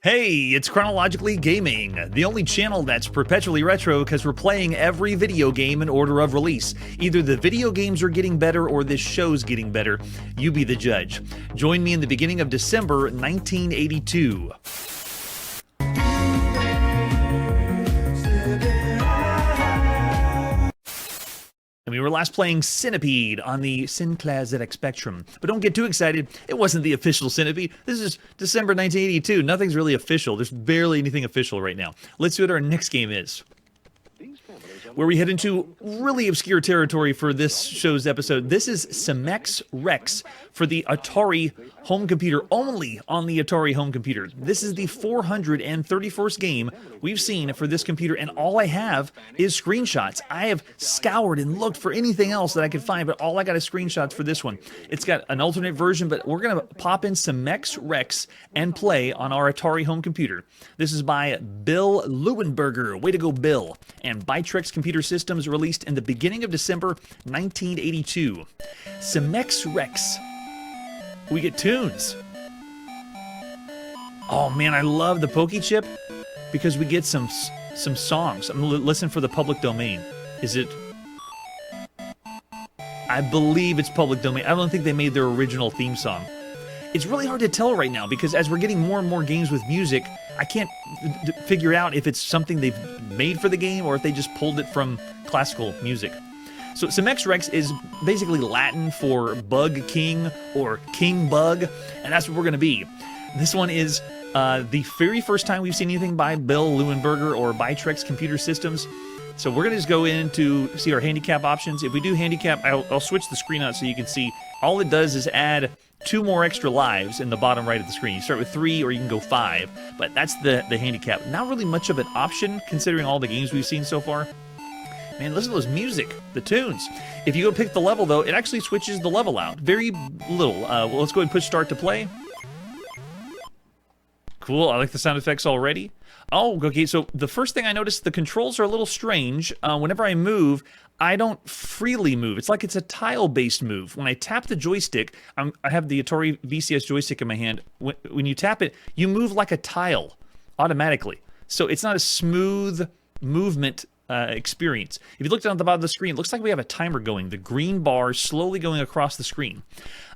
Hey, it's Chronologically Gaming, the only channel that's perpetually retro because we're playing every video game in order of release. Either the video games are getting better or this show's getting better. You be the judge. Join me in the beginning of December 1982. And we were last playing Centipede on the Sinclair ZX Spectrum. But don't get too excited, it wasn't the official Centipede. This is December 1982. Nothing's really official. There's barely anything official right now. Let's see what our next game is, where we head into really obscure territory for this show's episode. This is Cimex Rex for the Atari home computer, only on the Atari home computer. This is the 431st game we've seen for this computer, and all I have is screenshots. I have scoured and looked for anything else that I could find, but all I got is screenshots for this one. It's got an alternate version, but we're going to pop in Cimex Rex and play on our Atari home computer. This is by Bill Leuenberger. Way to go, Bill. And Vectrex Computer Systems, released in the beginning of December 1982. Cimex Rex. We get tunes. Oh man, I love the Pokey Chip because we get some songs. I'm gonna listen for the public domain. Is it? I believe it's public domain. I don't think they made their original theme song. It's really hard to tell right now because as we're getting more and more games with music, I can't figure out if it's something they've made for the game or if they just pulled it from classical music. So Cimex Rex is basically Latin for Bug King or King Bug, and that's what we're going to be. This one is the very first time we've seen anything by Bill Leuenberger or Vectrex Computer Systems. So we're going to just go in to see our handicap options. If we do handicap, I'll switch the screen out so you can see. All it does is add 2 more extra lives in the bottom right of the screen. You start with 3 or you can go 5, but that's the handicap. Not really much of an option considering all the games we've seen so far. Man, listen to those music, the tunes. If you go pick the level though, it actually switches the level out. Very little. Well, let's go ahead and push start to play. Cool, I like the sound effects already. Oh, okay, so the first thing I noticed, the controls are a little strange. Whenever I move, I don't freely move. It's like it's a tile-based move. When I tap the joystick, I have the Atari VCS joystick in my hand. When you tap it, you move like a tile automatically. So it's not a smooth movement experience. If you look down at the bottom of the screen, it looks like we have a timer going. The green bar slowly going across the screen.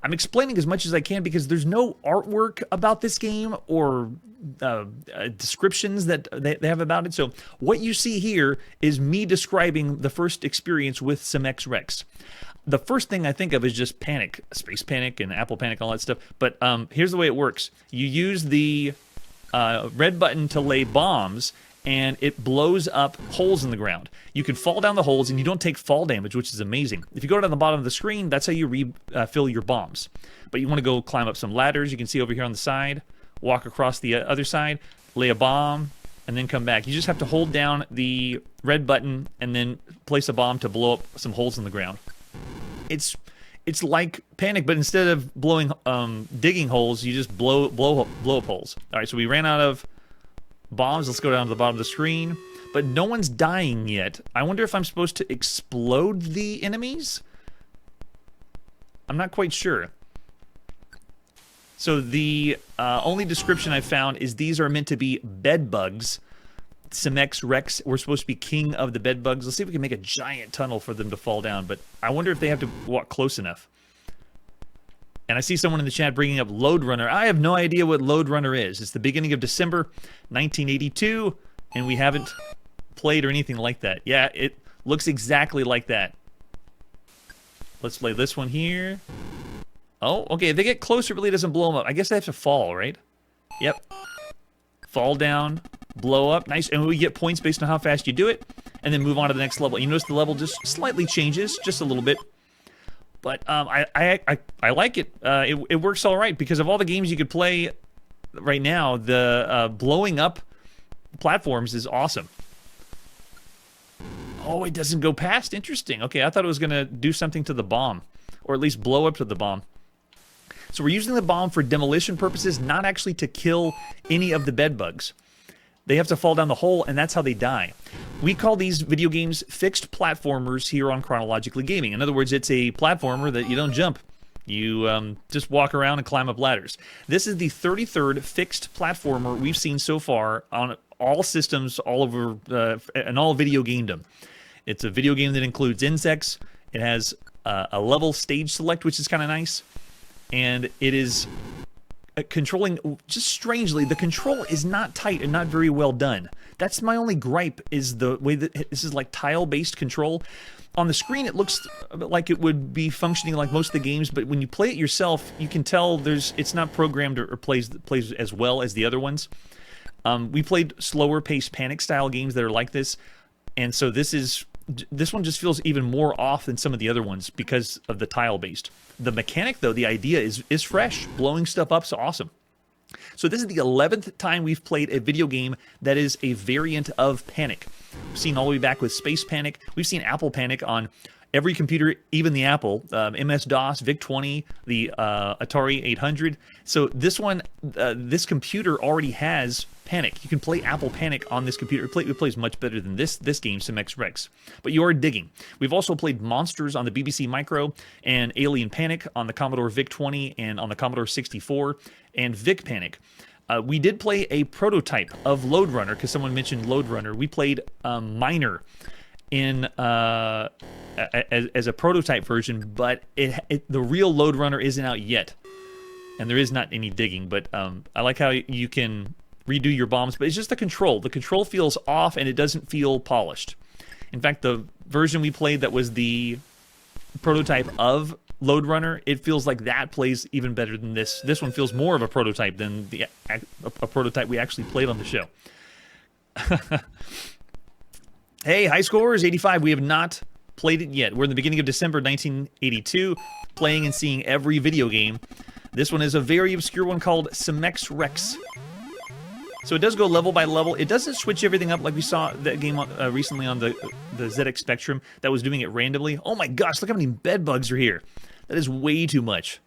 I'm explaining as much as I can because there's no artwork about this game or descriptions that they have about it. So what you see here is me describing the first experience with Cimex Rex. The first thing I think of is just Panic, Space Panic and Apple Panic, all that stuff. But here's the way it works. You use the red button to lay bombs, and it blows up holes in the ground. You can fall down the holes, and you don't take fall damage, which is amazing. If you go down the bottom of the screen, that's how you refill your bombs. But you want to go climb up some ladders. You can see over here on the side, walk across the other side, lay a bomb, and then come back. You just have to hold down the red button and then place a bomb to blow up some holes in the ground. It's like Panic, but instead of blowing digging holes, you just blow up holes. All right, so we ran out of bombs. Let's go down to the bottom of the screen. But no one's dying yet. I wonder if I'm supposed to explode the enemies? I'm not quite sure. So the only description I found is these are meant to be bed bugs. Cimex Rex, we're supposed to be king of the bed bugs. Let's see if we can make a giant tunnel for them to fall down, but I wonder if they have to walk close enough. And I see someone in the chat bringing up Load Runner. I have no idea what Load Runner is. It's the beginning of December 1982, and we haven't played or anything like that. Yeah, it looks exactly like that. Let's play this one here. Oh, okay, if they get close, it really doesn't blow them up. I guess they have to fall, right? Yep. Fall down, blow up. Nice, and we get points based on how fast you do it, and then move on to the next level. You notice the level just slightly changes, just a little bit. But I like it. It works all right because of all the games you could play right now. The blowing up platforms is awesome. Oh, it doesn't go past. Interesting. Okay, I thought it was going to do something to the bomb, or at least blow up to the bomb. So we're using the bomb for demolition purposes, not actually to kill any of the bed bugs. They have to fall down the hole, and that's how they die. We call these video games fixed platformers here on Chronologically Gaming. In other words, it's a platformer that you don't jump. You just walk around and climb up ladders. This is the 33rd fixed platformer we've seen so far on all systems, all over, and all video gamedom. It's a video game that includes insects. It has a level stage select, which is kind of nice. And it is controlling, just strangely, the control is not tight and not very well done. That's my only gripe, is the way that this is like tile-based control. On the screen, it looks like it would be functioning like most of the games, but when you play it yourself, you can tell it's not programmed or plays as well as the other ones. We played slower-paced Panic-style games that are like this, and so this one just feels even more off than some of the other ones because of the tile-based. The mechanic, though, the idea is fresh. Blowing stuff up's awesome. So this is the 11th time we've played a video game that is a variant of Panic. We've seen all the way back with Space Panic. We've seen Apple Panic on every computer, even the Apple, MS-DOS, VIC-20, the Atari 800. So this one, this computer already has Panic. You can play Apple Panic on this computer. It plays much better than this game, Cimex Rex. But you are digging. We've also played Monsters on the BBC Micro, and Alien Panic on the Commodore VIC-20 and on the Commodore 64, and Vic Panic. We did play a prototype of Lode Runner, because someone mentioned Lode Runner. We played Miner in as a prototype version, but the real Lode Runner isn't out yet, and there is not any digging. But I like how you can redo your bombs, but it's just the control. The control feels off, and it doesn't feel polished. In fact, the version we played that was the prototype of Lode Runner, it feels like that plays even better than this. This one feels more of a prototype than a prototype we actually played on the show. Hey, high scores, 85. We have not played it yet. We're in the beginning of December 1982, playing and seeing every video game. This one is a very obscure one called Cimex Rex. So it does go level by level. It doesn't switch everything up like we saw that game recently on the ZX Spectrum that was doing it randomly. Oh my gosh, look how many bed bugs are here. That is way too much.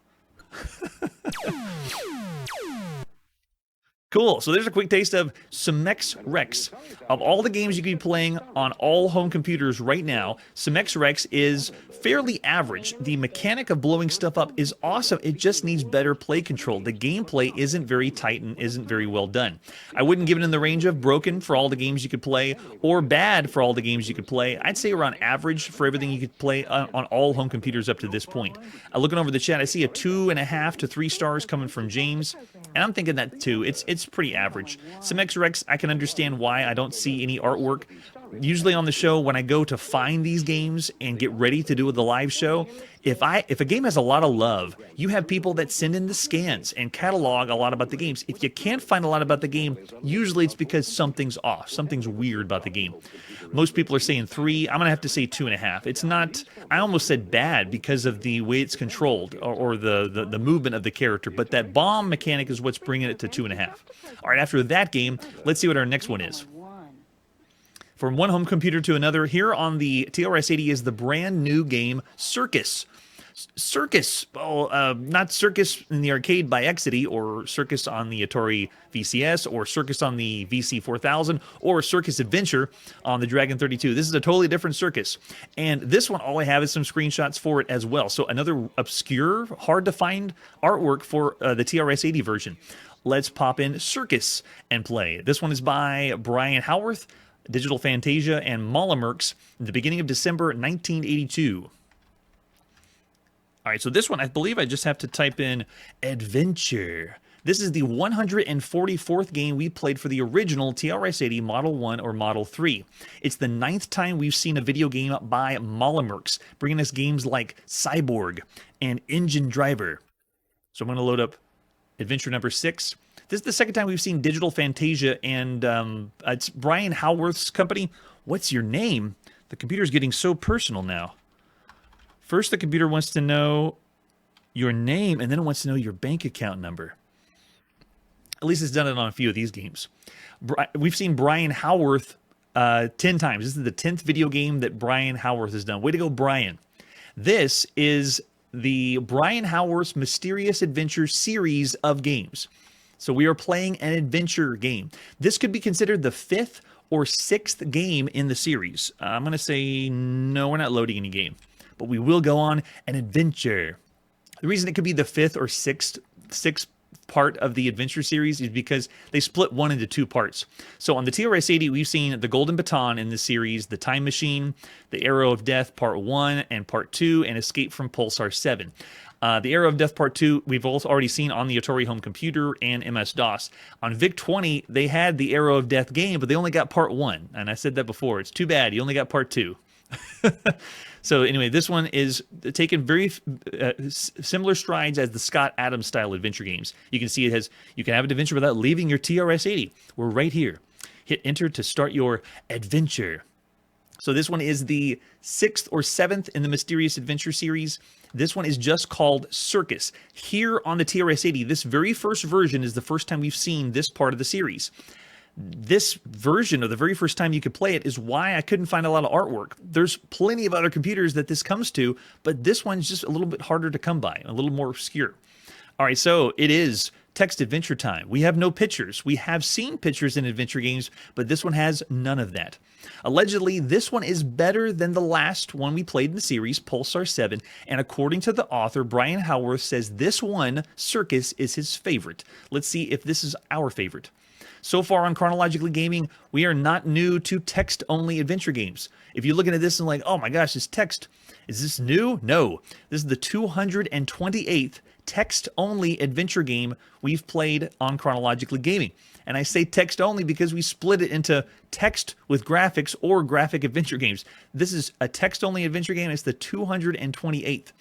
Cool, so there's a quick taste of Cimex Rex. Of all the games you can be playing on all home computers right now, Cimex Rex is fairly average. The mechanic of blowing stuff up is awesome. It just needs better play control. The gameplay isn't very tight and isn't very well done. I wouldn't give it in the range of broken for all the games you could play, or bad for all the games you could play. I'd say around average for everything you could play on all home computers up to this point. Looking over the chat, I see a 2.5 to 3 stars coming from James, and I'm thinking that too. It's pretty average. Cimex Rex, I can understand why I don't see any artwork. Usually on the show, when I go to find these games and get ready to do the live show, if a game has a lot of love, you have people that send in the scans and catalog a lot about the games. If you can't find a lot about the game, usually it's because something's off. Something's weird about the game. Most people are saying 3. I'm going to have to say 2.5. It's not, I almost said bad because of the way it's controlled or the movement of the character, but that bomb mechanic is what's bringing it to 2.5. All right, after that game, let's see what our next one is. From one home computer to another, here on the TRS-80 is the brand new game Circus. Circus, well, not Circus in the arcade by Exidy, or Circus on the Atari VCS, or Circus on the VC4000, or Circus Adventure on the Dragon 32. This is a totally different Circus. And this one, all I have is some screenshots for it as well. So another obscure, hard to find artwork for the TRS-80 version. Let's pop in Circus and play. This one is by Brian Howarth, Digital Fantasia, and Molamerks in the beginning of December 1982. All right, so this one, I believe I just have to type in Adventure. This is the 144th game we played for the original TRS-80 Model 1 or Model 3. It's the 9th time we've seen a video game by Molamerks, bringing us games like Cyborg and Engine Driver. So I'm going to load up Adventure number 6. This is the second time we've seen Digital Fantasia, and it's Brian Howarth's company. What's your name? The computer's getting so personal now. First, the computer wants to know your name, and then it wants to know your bank account number. At least it's done it on a few of these games. We've seen Brian Howarth 10 times. This is the 10th video game that Brian Howarth has done. Way to go, Brian. This is the Brian Howarth's Mysterious Adventure series of games. So we are playing an adventure game. This could be considered the 5th or 6th game in the series. I'm going to say no, we're not loading any game. But we will go on an adventure. The reason it could be the fifth or sixth part of the adventure series is because they split one into two parts. So on the TRS-80, we've seen the Golden Baton in the series, the Time Machine, the Arrow of Death Part 1 and Part 2, and Escape from Pulsar 7. The Arrow of Death Part 2, we've also already seen on the Atari home computer and MS-DOS. On VIC-20, they had the Arrow of Death game, but they only got Part 1. And I said that before. It's too bad. You only got Part 2. So anyway, this one is taken very similar strides as the Scott Adams style adventure games. You can see it has, you can have an adventure without leaving your TRS-80. We're right here. Hit enter to start your adventure. So this one is the 6th or 7th in the Mysterious Adventure series. This one is just called Circus. Here on the TRS-80, this very first version is the first time we've seen this part of the series. This version, or the very first time you could play it, is why I couldn't find a lot of artwork. There's plenty of other computers that this comes to, but this one's just a little bit harder to come by, a little more obscure. All right, so it is text adventure time. We have no pictures. We have seen pictures in adventure games, but this one has none of that. Allegedly, this one is better than the last one we played in the series, Pulsar 7, and according to the author, Brian Howarth says this one, Circus, is his favorite. Let's see if this is our favorite. So far on Chronologically Gaming, we are not new to text-only adventure games. If you're looking at this and like, oh my gosh, this text, is this new? No. This is the 228th text-only adventure game we've played on Chronologically Gaming. And I say text-only because we split it into text with graphics or graphic adventure games. This is a text-only adventure game. It's the 228th.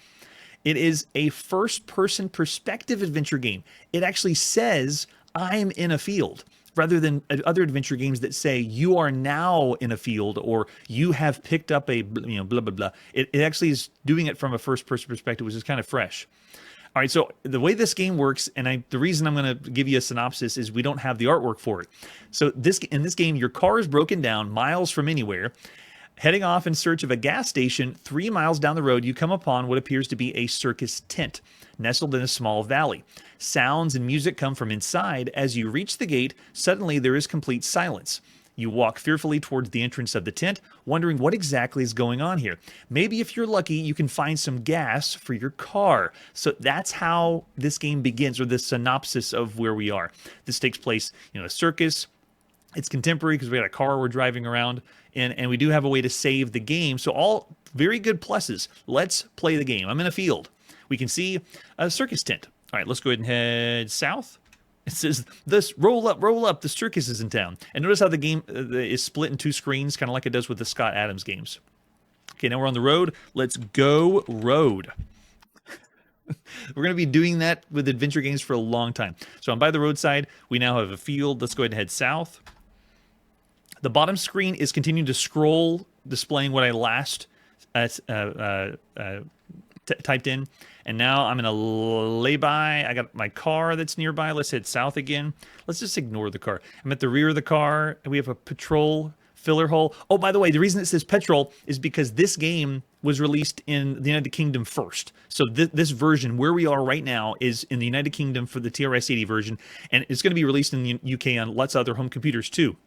It is a first-person perspective adventure game. It actually says, I'm in a field, rather than other adventure games that say you are now in a field or you have picked up a blah, blah, blah. It actually is doing it from a first-person perspective, which is kind of fresh. All right, so the way this game works, and the reason I'm going to give you a synopsis is we don't have the artwork for it. So in this game, your car is broken down miles from anywhere. Heading off in search of a gas station, 3 miles down the road, you come upon what appears to be a circus tent, nestled in a small valley. Sounds and music come from inside. As you reach the gate, suddenly there is complete silence. You walk fearfully towards the entrance of the tent, wondering what exactly is going on here. Maybe if you're lucky, you can find some gas for your car. So that's how this game begins, or the synopsis of where we are. This takes place, a circus. It's contemporary because we got a car we're driving around, and we do have a way to save the game. So all very good pluses. Let's play the game. I'm in a field. We can see a circus tent. All right, let's go ahead and head south. It says, this roll up, the circus is in town. And notice how the game is split in two screens, kind of like it does with the Scott Adams games. Okay, now we're on the road. Let's go road. We're going to be doing that with adventure games for a long time. So I'm by the roadside. We now have a field. Let's go ahead and head south. The bottom screen is continuing to scroll, displaying what I last typed in. And now I'm in a lay-by. I got my car that's nearby. Let's head south again. Let's just ignore the car. I'm at the rear of the car. We have a petrol filler hole. Oh, by the way, the reason it says petrol is because this game was released in the United Kingdom first. So this version, where we are right now, is in the United Kingdom for the TRS-80 version. And it's going to be released in the UK on lots of other home computers too.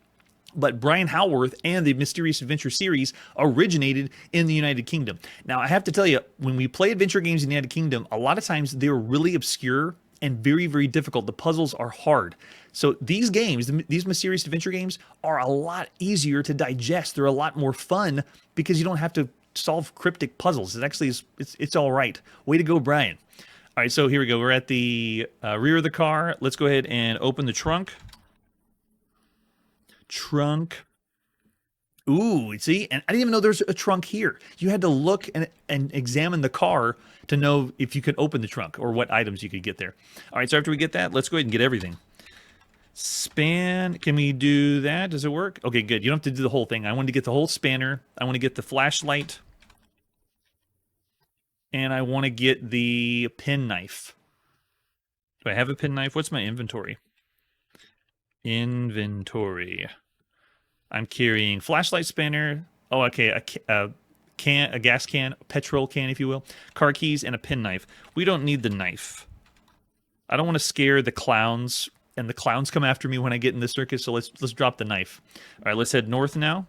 But Brian Howarth and the Mysterious Adventure series originated in the United Kingdom. Now, I have to tell you, when we play adventure games in the United Kingdom, a lot of times they're really obscure and very, very difficult. The puzzles are hard. So these games, these Mysterious Adventure games, are a lot easier to digest. They're a lot more fun because you don't have to solve cryptic puzzles. It actually is, it's all right. Way to go, Brian. All right, so here we go. We're at the rear of the car. Let's go ahead and open the trunk. Trunk. Ooh, see? And I didn't even know there's a trunk here. You had to look and examine the car to know if you could open the trunk or what items you could get there. All right, so after we get that, let's go ahead and get everything. Span, can we do that? Does it work? Okay, good. You don't have to do the whole thing. I want to get the whole spanner. I want to get the flashlight. And I want to get the penknife. Do I have a penknife? What's my inventory? Inventory. I'm carrying flashlight, spanner. Oh, okay, a gas can, a petrol can, if you will, car keys, and a penknife. We don't need the knife. I don't want to scare the clowns, and the clowns come after me when I get in the circus. So let's drop the knife. All right, let's head north now.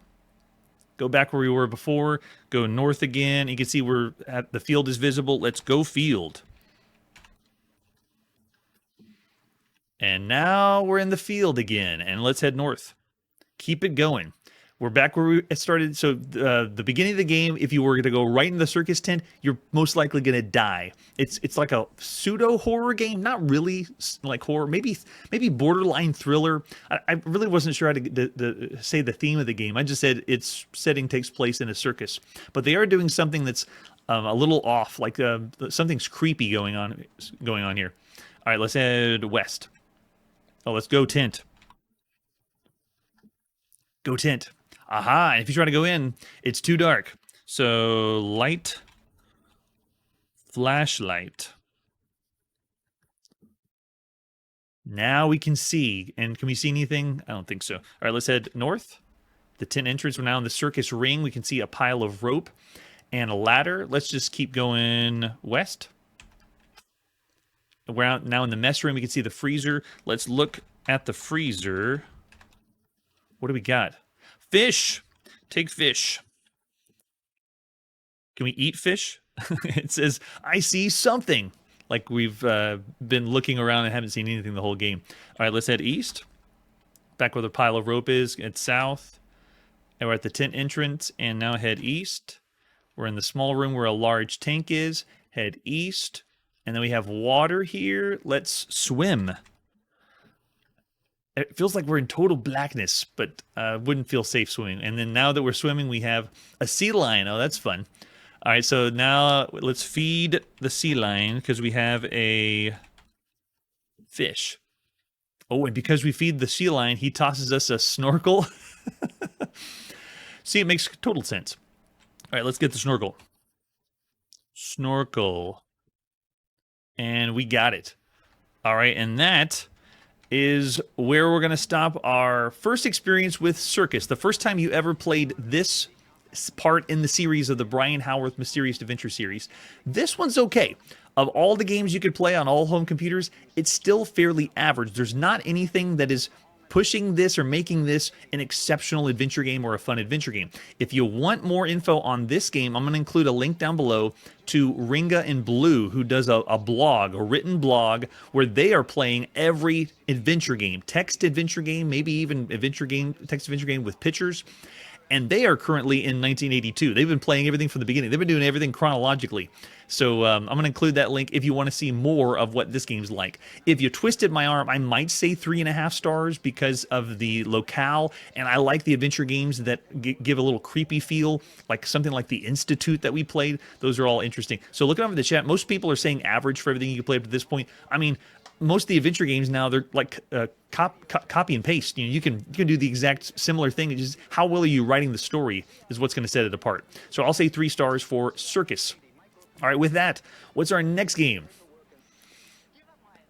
Go back where we were before. Go north again. You can see we're at the field is visible. Let's go field. And now we're in the field again, and let's head north. Keep it going. We're back where we started. So the beginning of the game, if you were to go right in the circus tent, you're most likely going to die. It's like a pseudo horror game, not really like horror, maybe borderline thriller. I really wasn't sure how to say the theme of the game. I just said its setting takes place in a circus, but they are doing something that's a little off, like something's creepy going on here. All right, let's head west. Oh, let's go tent. Go tent. Aha, and if you try to go in, it's too dark. So, light, flashlight. Now we can see. And can we see anything? I don't think so. All right, let's head north. The tent entrance, we're now in the circus ring. We can see a pile of rope and a ladder. Let's just keep going west. We're out now in the mess room. We can see the freezer. Let's look at the freezer. What do we got? Fish. Take fish. Can we eat fish? It says, I see something. Like we've been looking around and haven't seen anything the whole game. All right, let's head east. Back where the pile of rope is. It's south. And we're at the tent entrance. And now head east. We're in the small room where a large tank is. Head east. And then we have water here. Let's swim. It feels like we're in total blackness, but wouldn't feel safe swimming. And then now that we're swimming, we have a sea lion. Oh, that's fun. All right, so now let's feed the sea lion because we have a fish. Oh, and because we feed the sea lion, he tosses us a snorkel. See, it makes total sense. All right, let's get the snorkel. Snorkel. And we got it. All right, and that is where we're going to stop our first experience with Circus. The first time you ever played this part in the series of the Brian Howarth Mysterious Adventure series. This one's okay. Of all the games you could play on all home computers, it's still fairly average. There's not anything that is pushing this or making this an exceptional adventure game or a fun adventure game. If you want more info on this game, I'm going to include a link down below to Ringa in Blue, who does a blog, a written blog, where they are playing every adventure game, text adventure game, maybe even adventure game, text adventure game with pictures. And they are currently in 1982. They've been playing everything from the beginning. They've been doing everything chronologically. So I'm going to include that link if you want to see more of what this game's like. If you twisted my arm, I might say 3.5 stars because of the locale. And I like the adventure games that give a little creepy feel, like something like the Institute that we played. Those are all interesting. So looking over the chat, most people are saying average for everything you play up to this point. I mean, most of the adventure games now, they're like copy and paste. You can do the exact similar thing. It's just how well are you writing the story is what's going to set it apart. So I'll say 3 stars for Circus. All right, with that, what's our next game?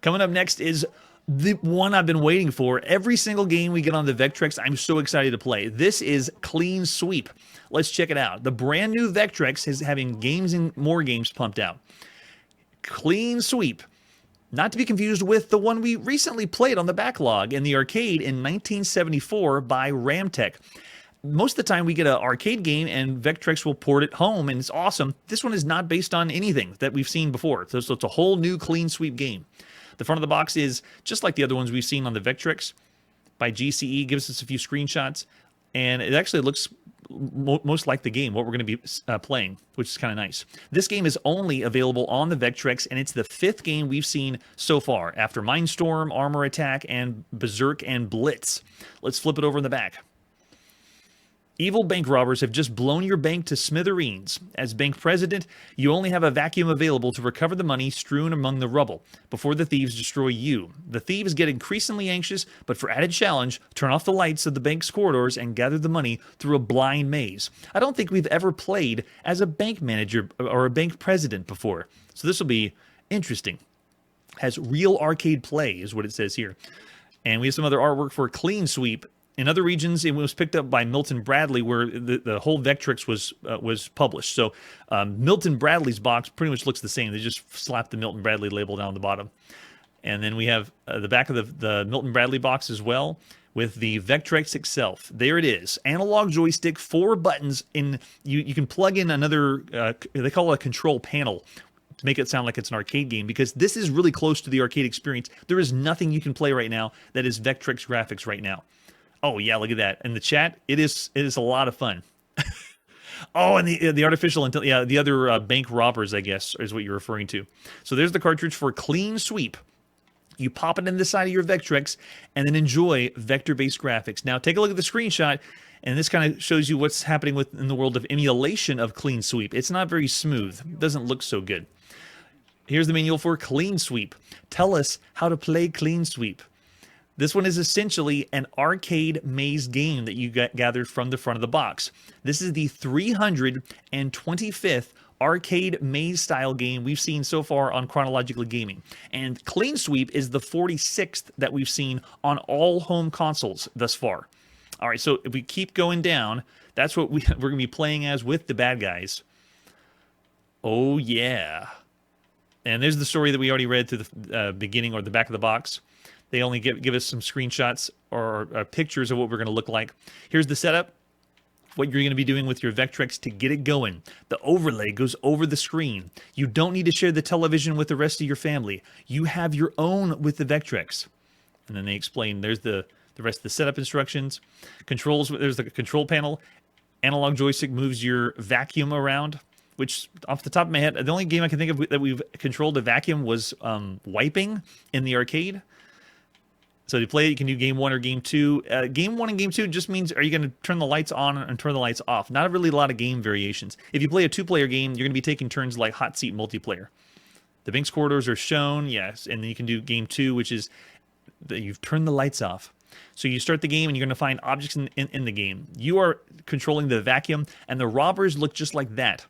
Coming up next is the one I've been waiting for. Every single game we get on the Vectrex, I'm so excited to play. This is Clean Sweep. Let's check it out. The brand new Vectrex is having games and more games pumped out. Clean Sweep. Not to be confused with the one we recently played on the backlog in the arcade in 1974 by Ramtech. Most of the time we get an arcade game and Vectrex will port it home and it's awesome. This one is not based on anything that we've seen before. So it's a whole new Clean Sweep game. The front of the box is just like the other ones we've seen on the Vectrex by GCE. Gives us a few screenshots and it actually looks most like the game, what we're going to be playing, which is kind of nice. This game is only available on the Vectrex, and it's the 5th game we've seen so far, after Mindstorm, Armor Attack, and Berserk and Blitz. Let's flip it over in the back. Evil bank robbers have just blown your bank to smithereens. As bank president, you only have a vacuum available to recover the money strewn among the rubble before the thieves destroy you. The thieves get increasingly anxious, but for added challenge, turn off the lights of the bank's corridors and gather the money through a blind maze. I don't think we've ever played as a bank manager or a bank president before, so this will be interesting. Has real arcade play is what it says here. And we have some other artwork for Clean Sweep. In other regions, it was picked up by Milton Bradley, where the whole Vectrex was published. So Milton Bradley's box pretty much looks the same. They just slapped the Milton Bradley label down the bottom. And then we have the back of the Milton Bradley box as well with the Vectrex itself. There it is. Analog joystick, 4 buttons. You can plug in another, they call it a control panel. to make it sound like it's an arcade game, because this is really close to the arcade experience. There is nothing you can play right now that is Vectrex graphics right now. Oh yeah, look at that. In the chat, it is a lot of fun. Oh, and the artificial intelligence, yeah, the other bank robbers, I guess, is what you're referring to. So there's the cartridge for Clean Sweep. You pop it in the side of your Vectrex and then enjoy vector-based graphics. Now take a look at the screenshot, and this kind of shows you what's happening in the world of emulation of Clean Sweep. It's not very smooth. It doesn't look so good. Here's the manual for Clean Sweep. Tell us how to play Clean Sweep. This one is essentially an arcade maze game that you gathered from the front of the box. This is the 325th arcade maze style game we've seen so far on Chronologically Gaming. And Clean Sweep is the 46th that we've seen on all home consoles thus far. All right, so if we keep going down, that's what we're going to be playing as with the bad guys. Oh, yeah. And there's the story that we already read to the beginning or the back of the box. They only give us some screenshots or pictures of what we're going to look like. Here's the setup, what you're going to be doing with your Vectrex to get it going. The overlay goes over the screen. You don't need to share the television with the rest of your family. You have your own with the Vectrex. And then they explain, there's the rest of the setup instructions. Controls, there's the control panel. Analog joystick moves your vacuum around, which off the top of my head, the only game I can think of that we've controlled a vacuum was wiping in the arcade. So to play it, you can do game 1 or game 2. Game 1 and game 2 just means, are you going to turn the lights on and turn the lights off? Not really a lot of game variations. If you play a 2-player game, you're going to be taking turns like hot seat multiplayer. The Binks corridors are shown, yes, and then you can do game 2, which is that you've turned the lights off. So you start the game and you're going to find objects in the game. You are controlling the vacuum, and the robbers look just like that.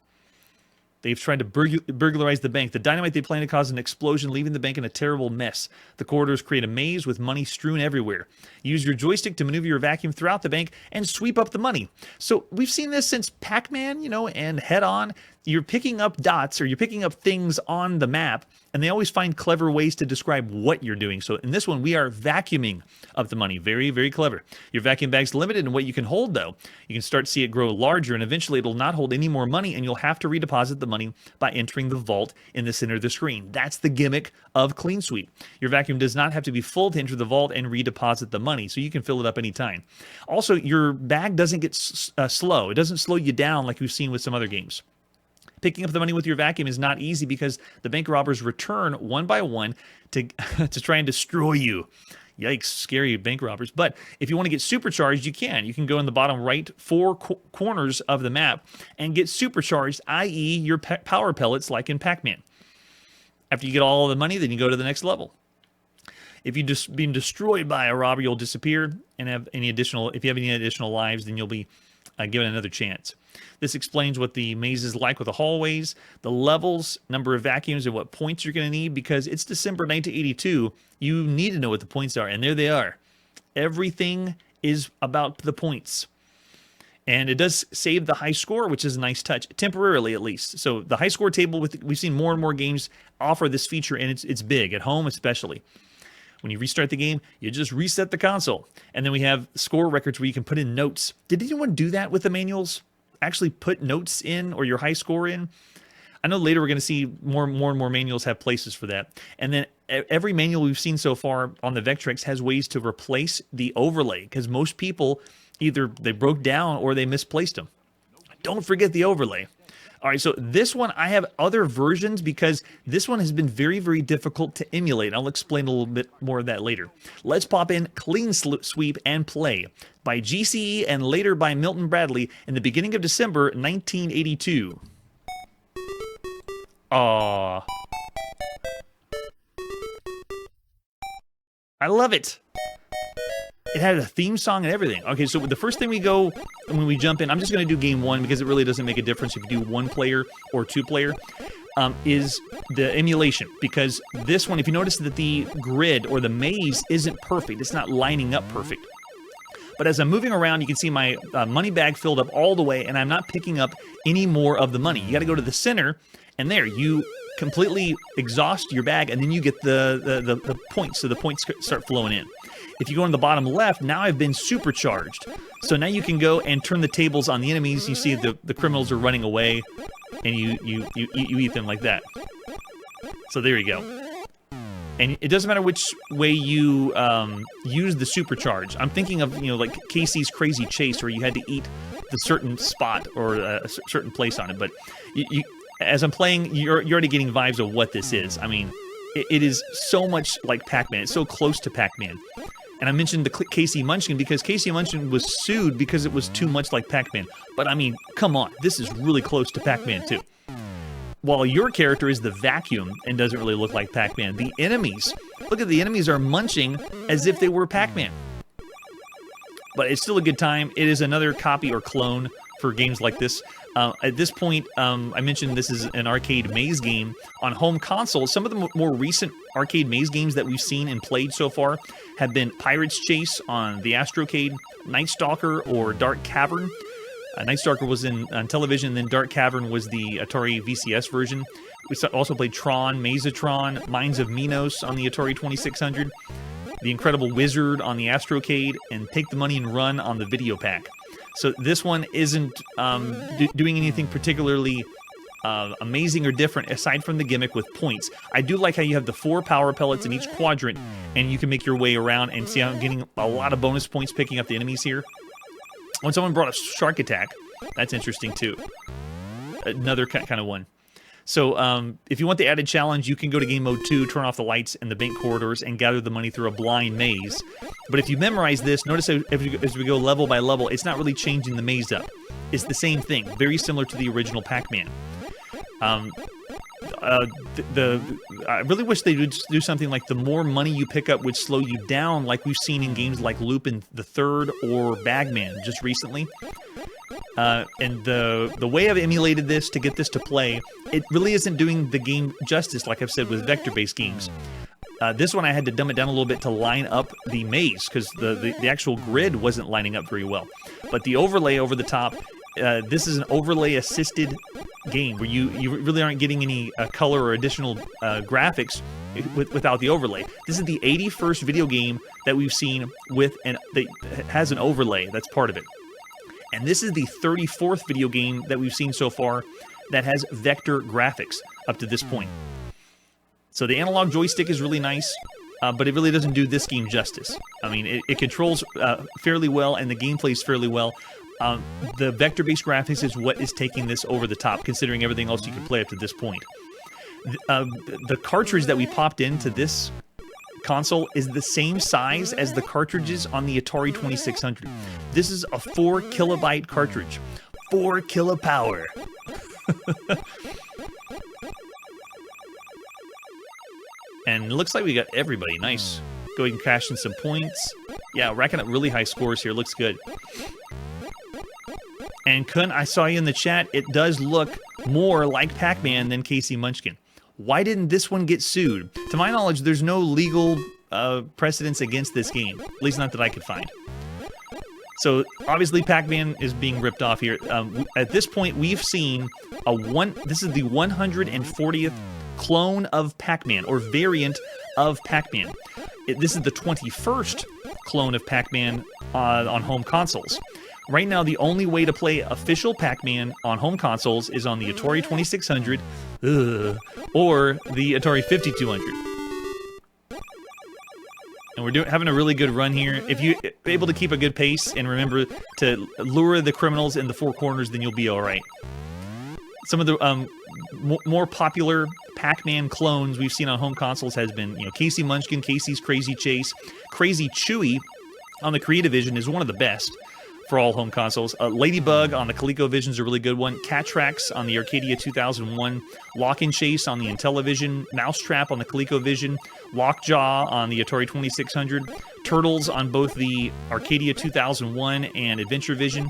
They've tried to burglarize the bank. The dynamite they plan to cause an explosion, leaving the bank in a terrible mess. The corridors create a maze with money strewn everywhere. Use your joystick to maneuver your vacuum throughout the bank and sweep up the money. So we've seen this since Pac-Man, you know, and Head On. You're picking up dots, or you're picking up things on the map, and they always find clever ways to describe what you're doing. So in this one, we are vacuuming up the money. Very, very clever. Your vacuum bag's limited in what you can hold, though. You can start to see it grow larger, and eventually it'll not hold any more money, and you'll have to redeposit the money by entering the vault in the center of the screen. That's the gimmick of Clean Sweep. Your vacuum does not have to be full to enter the vault and redeposit the money, so you can fill it up anytime. Also, your bag doesn't get slow. It doesn't slow you down like we've seen with some other games. Picking up the money with your vacuum is not easy because the bank robbers return one by one to try and destroy you. Yikes, scary bank robbers. But if you want to get supercharged, you can. You can go in the bottom right 4 corners of the map and get supercharged, i.e. your power pellets like in Pac-Man. After you get all the money, then you go to the next level. If you've just been destroyed by a robber, you'll disappear and have any additional. If you have any additional lives, then you'll be given another chance. This explains what the maze is like with the hallways, the levels, number of vacuums, and what points you're going to need, because it's December 1982. You need to know what the points are, and there they are. Everything is about the points. And it does save the high score, which is a nice touch, temporarily at least. So the high score table, we've seen more and more games offer this feature, and it's big, at home especially. When you restart the game, you just reset the console. And then we have score records where you can put in notes. Did anyone do that with the manuals? Actually put notes in or your high score in? I know later we're going to see more and more manuals have places for that. And then every manual we've seen so far on the Vectrex has ways to replace the overlay, because most people either they broke down or they misplaced them. Don't forget the overlay. All right, so this one, I have other versions because this one has been very, very difficult to emulate. I'll explain a little bit more of that later. Let's pop in Clean Sweep and Play by GCE and later by Milton Bradley in the beginning of December 1982. Aww. I love it. It had a theme song and everything. Okay, so the first thing we go, when we jump in, I'm just going to do game 1 because it really doesn't make a difference if you do 1-player or 2-player, is the emulation. Because this one, if you notice that the grid or the maze isn't perfect, it's not lining up perfect. But as I'm moving around, you can see my money bag filled up all the way, and I'm not picking up any more of the money. You got to go to the center, and there, you completely exhaust your bag, and then you get the points, so the points start flowing in. If you go on the bottom left, now I've been supercharged. So now you can go and turn the tables on the enemies. You see the criminals are running away, and you eat them like that. So there you go. And it doesn't matter which way you use the supercharge. I'm thinking of, like Casey's Crazy Chase, where you had to eat the certain spot or a certain place on it. But as I'm playing, you're already getting vibes of what this is. I mean, it is so much like Pac-Man. It's so close to Pac-Man. And I mentioned the Casey Munchkin because Casey Munchkin was sued because it was too much like Pac-Man. But I mean, come on, this is really close to Pac-Man too. While your character is the vacuum and doesn't really look like Pac-Man, the enemies, look at the enemies are munching as if they were Pac-Man. But it's still a good time. It is another copy or clone for games like this. At this point, I mentioned this is an arcade maze game on home console. Some of the more recent arcade maze games that we've seen and played so far have been Pirate's Chase on the Astrocade, Night Stalker, or Dark Cavern. Night Stalker was on television, then Dark Cavern was the Atari VCS version. We also played Tron, Mazatron, Mines of Minos on the Atari 2600, The Incredible Wizard on the Astrocade, and Take the Money and Run on the Video Pack. So this one isn't doing anything particularly amazing or different aside from the gimmick with points. I do like how you have the 4 power pellets in each quadrant, and you can make your way around and see how I'm getting a lot of bonus points picking up the enemies here. When someone brought a shark attack, that's interesting too. Another kind of one. So if you want the added challenge, you can go to game mode 2, turn off the lights and the bank corridors, and gather the money through a blind maze. But if you memorize this, notice as we go level by level, it's not really changing the maze up. It's the same thing, very similar to the original Pac-Man. I really wish they would do something like the more money you pick up would slow you down, like we've seen in games like Lupin the Third or Bagman just recently. And the way I've emulated this to get this to play, it really isn't doing the game justice, like I've said with vector-based games. This one I had to dumb it down a little bit to line up the maze, because the actual grid wasn't lining up very well. But the overlay over the top, this is an overlay-assisted game where you really aren't getting any color or additional graphics without the overlay. This is the 81st video game that we've seen that has an overlay. That's part of it. And this is the 34th video game that we've seen so far that has vector graphics up to this point. So the analog joystick is really nice, but it really doesn't do this game justice. I mean, it controls fairly well, and the game plays fairly well. The vector-based graphics is what is taking this over the top, considering everything else you can play up to this point. The cartridge that we popped into this console is the same size as the cartridges on the Atari 2600. This is a 4 kilobyte cartridge. 4 kilopower. And it looks like we got everybody. Nice. Go ahead and cash in some points. Yeah, racking up really high scores here. Looks good. And Kun, I saw you in the chat. It does look more like Pac-Man than Casey Munchkin. Why didn't this one get sued? To my knowledge, there's no legal precedence against this game. At least not that I could find. So, obviously, Pac-Man is being ripped off here. At this point, we've seen this is the 140th clone of Pac-Man, or variant of Pac-Man. This is the 21st clone of Pac-Man on home consoles. Right now, the only way to play official Pac-Man on home consoles is on the Atari 2600 or the Atari 5200. And we're having a really good run here. If you're able to keep a good pace and remember to lure the criminals in the 4 corners, then you'll be all right. Some of the more popular Pac-Man clones we've seen on home consoles has been, Casey Munchkin, Casey's Crazy Chase, Crazy Chewy on the Creativision is one of the best for all home consoles. Ladybug on the ColecoVision is a really good one. Catrax on the Arcadia 2001. Lock and Chase on the Intellivision. Mousetrap on the ColecoVision. Lockjaw on the Atari 2600. Turtles on both the Arcadia 2001 and AdventureVision.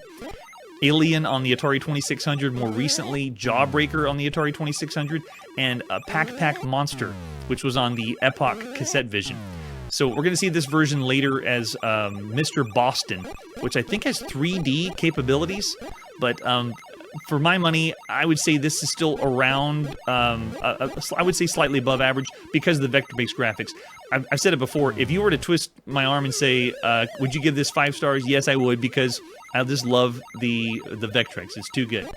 Alien on the Atari 2600 more recently. Jawbreaker on the Atari 2600. And Pac Monster, which was on the Epoch Cassette Vision. So we're going to see this version later as Mr. Boston, which I think has 3D capabilities. But for my money, I would say this is still around, I would say slightly above average because of the vector-based graphics. I've said it before. If you were to twist my arm and say, would you give this 5 stars? Yes, I would, because I just love the Vectrex. It's too good.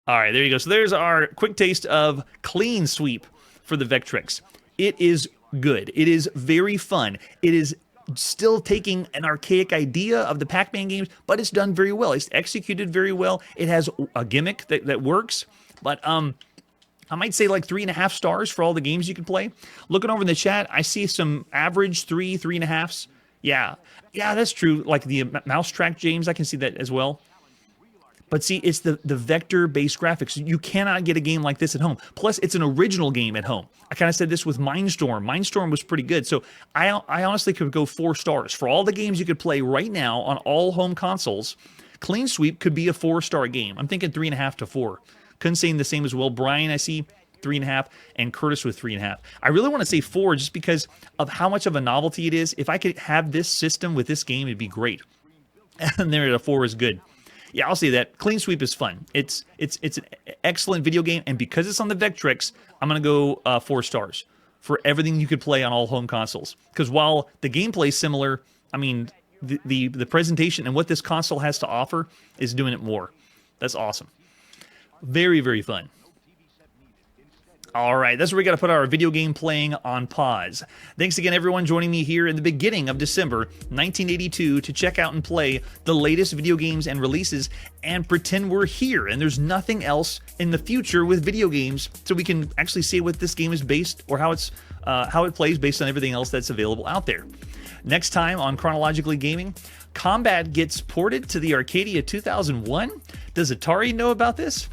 All right, there you go. So there's our quick taste of Clean Sweep for the Vectrex. It is good. It is very fun. It is still taking an archaic idea of the Pac-Man games, but it's done very well. It's executed very well. It has a gimmick that works, but I might say like 3.5 stars for all the games you can play. Looking over in the chat, I see some average 3.5s. Yeah, that's true. Like the Mousetrack, James, I can see that as well. But see, it's the vector-based graphics. You cannot get a game like this at home. Plus, it's an original game at home. I kind of said this with Mindstorm. Mindstorm was pretty good. So I honestly could go 4 stars. For all the games you could play right now on all home consoles, Clean Sweep could be a 4-star game. I'm thinking 3.5 to 4. Couldn't say the same as well. Brian, I see 3.5, and Curtis with 3.5. I really want to say 4 just because of how much of a novelty it is. If I could have this system with this game, it'd be great. And there, a 4 is good. Yeah, I'll say that. Clean Sweep is fun. It's an excellent video game, and because it's on the Vectrex, I'm going to go 4 stars for everything you could play on all home consoles. Because while the gameplay is similar, I mean, the presentation and what this console has to offer is doing it more. That's awesome. Very, very fun. All right, that's where we got to put our video game playing on pause. Thanks again, everyone, joining me here in the beginning of December 1982 to check out and play the latest video games and releases and pretend we're here and there's nothing else in the future with video games, so we can actually see what this game is based or how it plays based on everything else that's available out there. Next time on Chronologically Gaming, Combat gets ported to the Arcadia 2001. Does Atari know about this?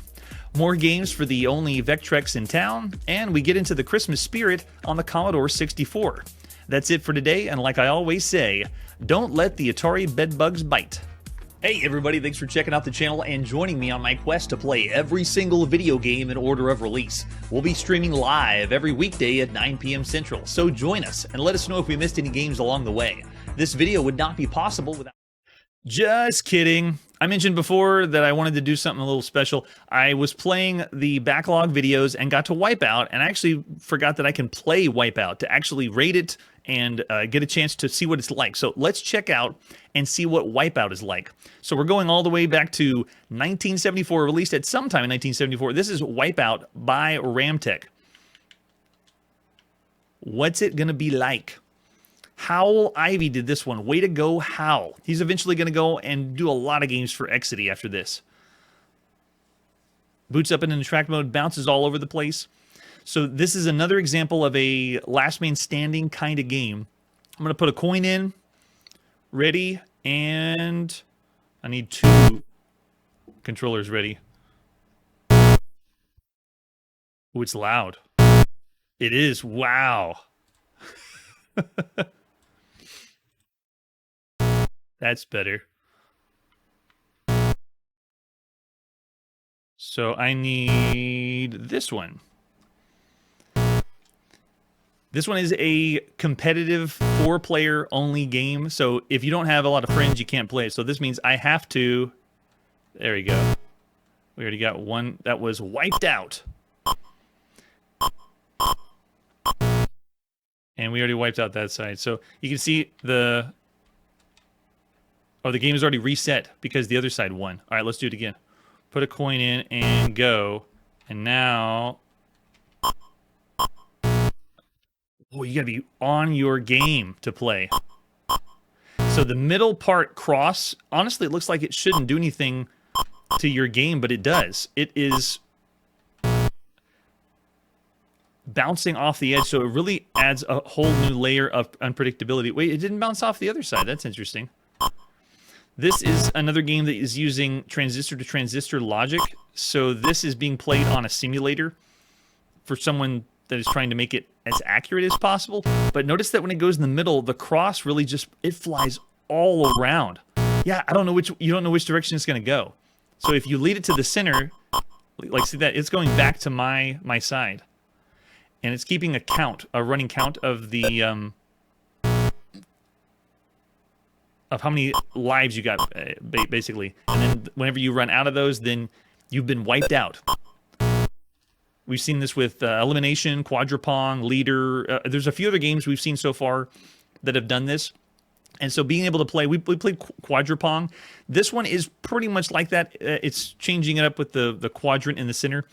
More games for the only Vectrex in town, and we get into the Christmas spirit on the Commodore 64. That's it for today, and like I always say, don't let the Atari bedbugs bite. Hey everybody, thanks for checking out the channel and joining me on my quest to play every single video game in order of release. We'll be streaming live every weekday at 9 p.m. Central, so join us and let us know if we missed any games along the way. This video would not be possible without... Just kidding. I mentioned before that I wanted to do something a little special. I was playing the backlog videos and got to Wipeout, and I actually forgot that I can play Wipeout to actually rate it and get a chance to see what it's like. So let's check out and see what Wipeout is like. So we're going all the way back to 1974, released at some time in 1974. This is Wipeout by Ramtech. What's it going to be like? Howl Ivy did this one. Way to go, Howl. He's eventually going to go and do a lot of games for Exidy after this. Boots up into track mode, bounces all over the place. So this is another example of a last man standing kind of game. I'm going to put a coin in. Ready. And I need 2 controllers ready. Oh, it's loud. It is. Wow. That's better. So I need this one. This one is a competitive 4-player only game. So if you don't have a lot of friends, you can't play it. So this means I have to... There we go. We already got one that was wiped out. And we already wiped out that side. So you can see the... Oh, the game is already reset because the other side won. All right, let's do it again. Put a coin in and go. And now... Oh, you gotta be on your game to play. So the middle part cross, honestly, it looks like it shouldn't do anything to your game, but it does. It is bouncing off the edge, so it really adds a whole new layer of unpredictability. Wait, it didn't bounce off the other side. That's interesting. This is another game that is using transistor-to-transistor logic. So this is being played on a simulator for someone that is trying to make it as accurate as possible. But notice that when it goes in the middle, the cross really just, it flies all around. Yeah, you don't know which direction it's going to go. So if you lead it to the center, like see that, it's going back to my side. And it's keeping a running count of the, of how many lives you got, basically. And then whenever you run out of those, then you've been wiped out. We've seen this with Elimination, Quadrupong, Leader. There's a few other games we've seen so far that have done this. And so being able to play, we played Quadrupong. This one is pretty much like that. It's changing it up with the quadrant in the center.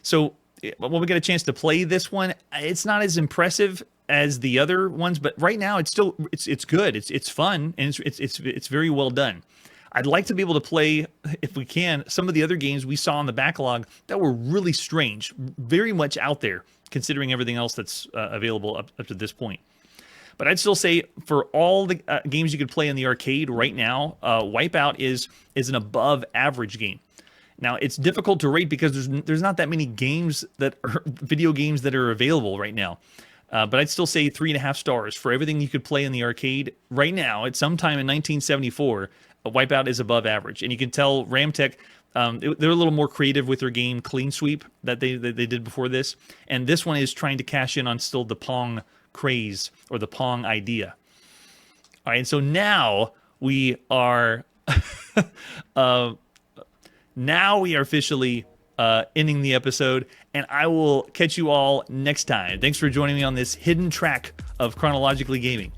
So when we get a chance to play this one, it's not as impressive as the other ones, but right now it's still it's good. It's fun, and it's very well done. I'd like to be able to play, if we can, some of the other games we saw in the backlog that were really strange, very much out there, considering everything else that's available up to this point. But I'd still say for all the games you could play in the arcade right now, Wipeout is an above average game. Now, it's difficult to rate because there's not that many games that are video games that are available right now. But I'd still say 3.5 stars for everything you could play in the arcade right now. At some time in 1974, Wipeout is above average, and you can tell Ramtech they're a little more creative with their game Clean Sweep that they did before this, and this one is trying to cash in on still the Pong craze or the Pong idea. All right, and so now we are officially ending the episode, and I will catch you all next time. Thanks for joining me on this hidden track of Chronologically Gaming.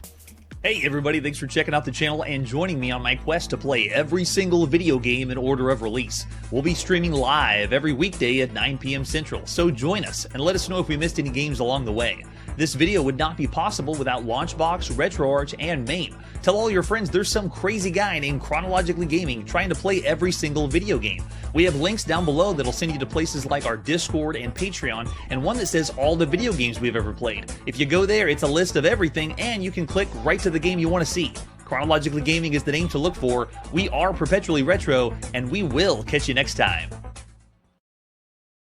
Hey everybody, thanks for checking out the channel and joining me on my quest to play every single video game in order of release. We'll be streaming live every weekday at 9 p.m. Central, so join us and let us know if we missed any games along the way. This video would not be possible without Launchbox, RetroArch, and MAME. Tell all your friends there's some crazy guy named Chronologically Gaming trying to play every single video game. We have links down below that'll send you to places like our Discord and Patreon, and one that says all the video games we've ever played. If you go there, it's a list of everything, and you can click right to the game you want to see. Chronologically Gaming is the name to look for. We are perpetually retro, and we will catch you next time.